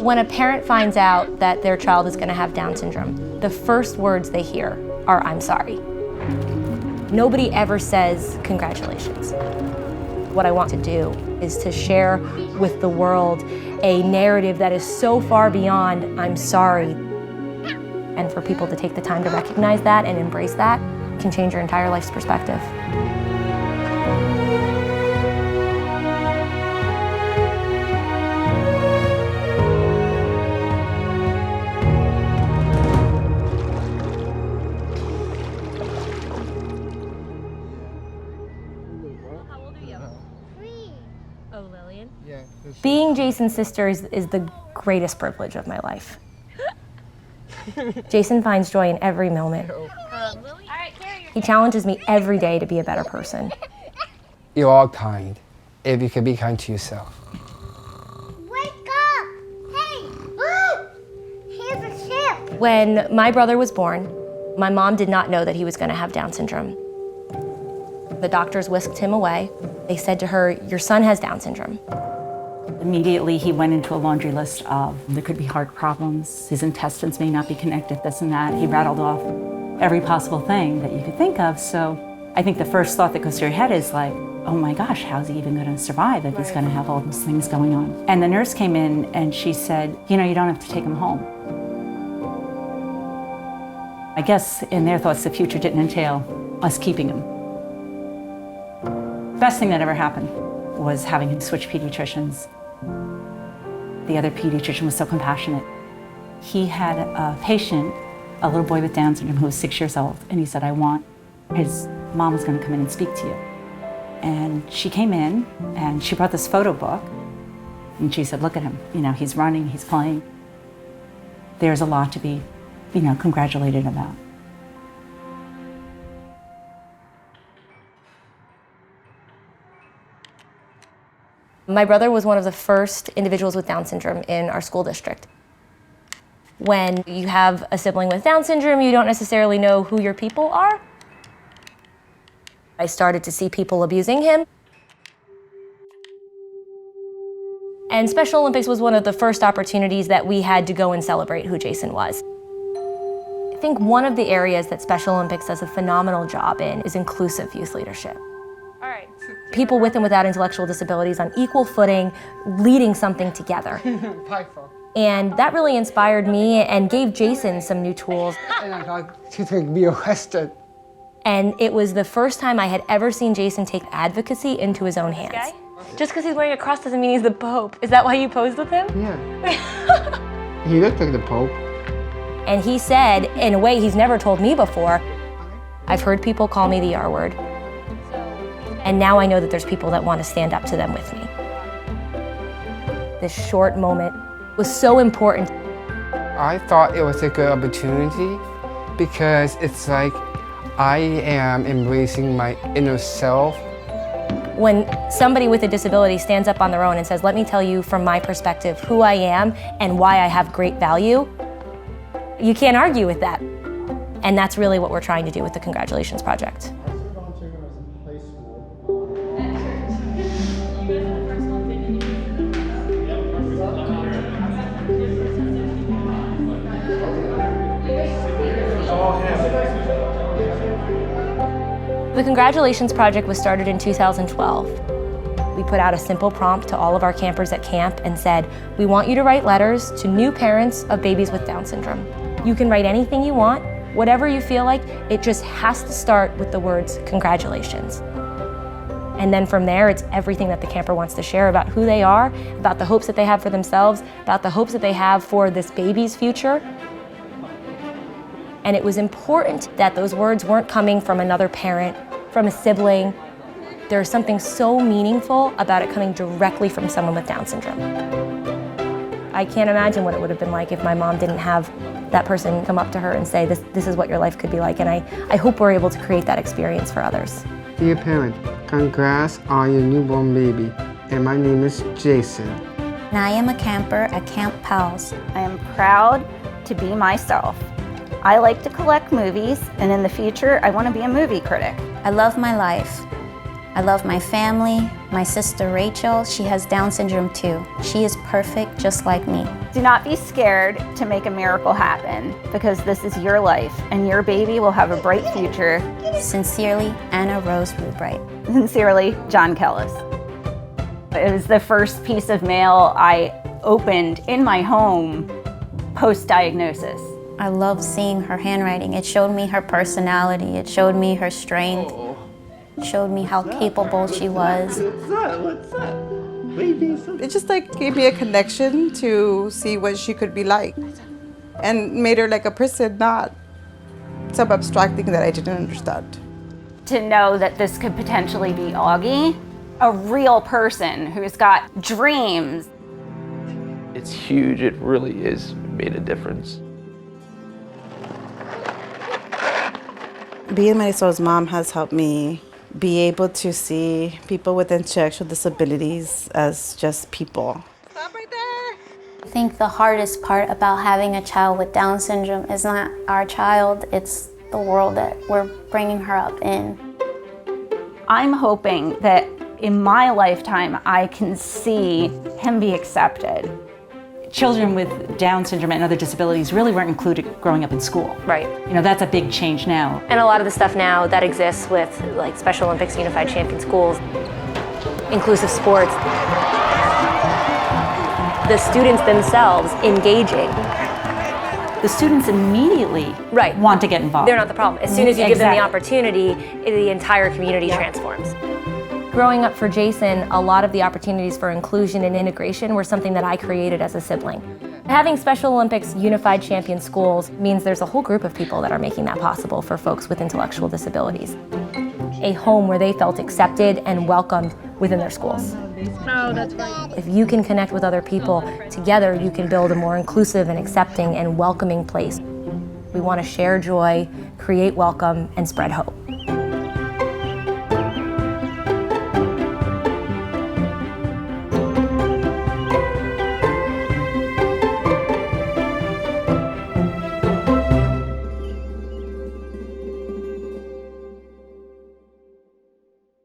When a parent finds out that their child is going to have Down syndrome, the first words they hear are, "I'm sorry." Nobody ever says, "Congratulations." What I want to do is to share with the world a narrative that is so far beyond, "I'm sorry." And for people to take the time to recognize that and embrace that can change your entire life's perspective. Being Jason's sister is the greatest privilege of my life. Jason finds joy in every moment. He challenges me every day to be a better person. You're all kind, if you can be kind to yourself. Wake up! Hey! Here's a ship! When my brother was born, my mom did not know that he was going to have Down syndrome. The doctors whisked him away. They said to her, "Your son has Down syndrome." Immediately, he went into a laundry list of there could be heart problems, his intestines may not be connected, this and that. He rattled off every possible thing that you could think of. So I think the first thought that goes to your head is like, oh my gosh, how's he even going to survive if he's going to have all these things going on? And the nurse came in and she said, you know, you don't have to take him home. I guess in their thoughts, the future didn't entail us keeping him. Best thing that ever happened was having him switch pediatricians. The other pediatrician was so compassionate. He had a patient, a little boy with Down syndrome who was 6 years old, and he said, his mom is going to come in and speak to you. And she came in, and she brought this photo book, and she said, look at him, you know, he's running, he's playing. There's a lot to be, you know, congratulated about. My brother was one of the first individuals with Down syndrome in our school district. When you have a sibling with Down syndrome, you don't necessarily know who your people are. I started to see people abusing him. And Special Olympics was one of the first opportunities that we had to go and celebrate who Jason was. I think one of the areas that Special Olympics does a phenomenal job in is inclusive youth leadership. People with and without intellectual disabilities on equal footing, leading something together. And that really inspired me and gave Jason some new tools. And I thought she's going to be arrested. And it was the first time I had ever seen Jason take advocacy into his own hands. Just because he's wearing a cross doesn't mean he's the Pope. Is that why you posed with him? Yeah. He looked like the Pope. And he said, in a way he's never told me before, I've heard people call me the R word. And now I know that there's people that want to stand up to them with me. This short moment was so important. I thought it was a good opportunity because it's like I am embracing my inner self. When somebody with a disability stands up on their own and says, let me tell you from my perspective who I am and why I have great value, you can't argue with that. And that's really what we're trying to do with the Congratulations Project. The Congratulations Project was started in 2012. We put out a simple prompt to all of our campers at camp and said, we want you to write letters to new parents of babies with Down syndrome. You can write anything you want, whatever you feel like, it just has to start with the words, congratulations. And then from there, it's everything that the camper wants to share about who they are, about the hopes that they have for themselves, about the hopes that they have for this baby's future. And it was important that those words weren't coming from another parent, from a sibling. There's something so meaningful about it coming directly from someone with Down syndrome. I can't imagine what it would have been like if my mom didn't have that person come up to her and say, this is what your life could be like. And I hope we're able to create that experience for others. Dear parent, congrats on your newborn baby. And my name is Jason. And I am a camper at Camp Pals. I am proud to be myself. I like to collect movies, and in the future, I want to be a movie critic. I love my life. I love my family, my sister Rachel, she has Down syndrome too. She is perfect just like me. Do not be scared to make a miracle happen, because this is your life and your baby will have a bright future. Sincerely, Anna Rose Rubright. Sincerely, John Kellis. It was the first piece of mail I opened in my home post-diagnosis. I love seeing her handwriting. It showed me her personality. It showed me her strength. It showed me how capable she was. What's up? Baby, It just like gave me a connection to see what she could be like, and made her like a person, not some abstract thing that I didn't understand. To know that this could potentially be Augie, a real person who's got dreams. it's huge. It really is made a difference. Being Marisol's mom has helped me be able to see people with intellectual disabilities as just people. Stop right there. I think the hardest part about having a child with Down syndrome is not our child, it's the world that we're bringing her up in. I'm hoping that in my lifetime, I can see him be accepted. Children with Down syndrome and other disabilities really weren't included growing up in school. Right. You know, that's a big change now. And a lot of the stuff now that exists with like Special Olympics, Unified Champion Schools, inclusive sports, the students themselves engaging. The students immediately want to get involved. They're not the problem. As soon as you give them the Exactly. opportunity, the entire community transforms. Growing up for Jason, a lot of the opportunities for inclusion and integration were something that I created as a sibling. Having Special Olympics Unified Champion Schools means there's a whole group of people that are making that possible for folks with intellectual disabilities. A home where they felt accepted and welcomed within their schools. Oh, that's right. If you can connect with other people, together you can build a more inclusive and accepting and welcoming place. We want to share joy, create welcome, and spread hope.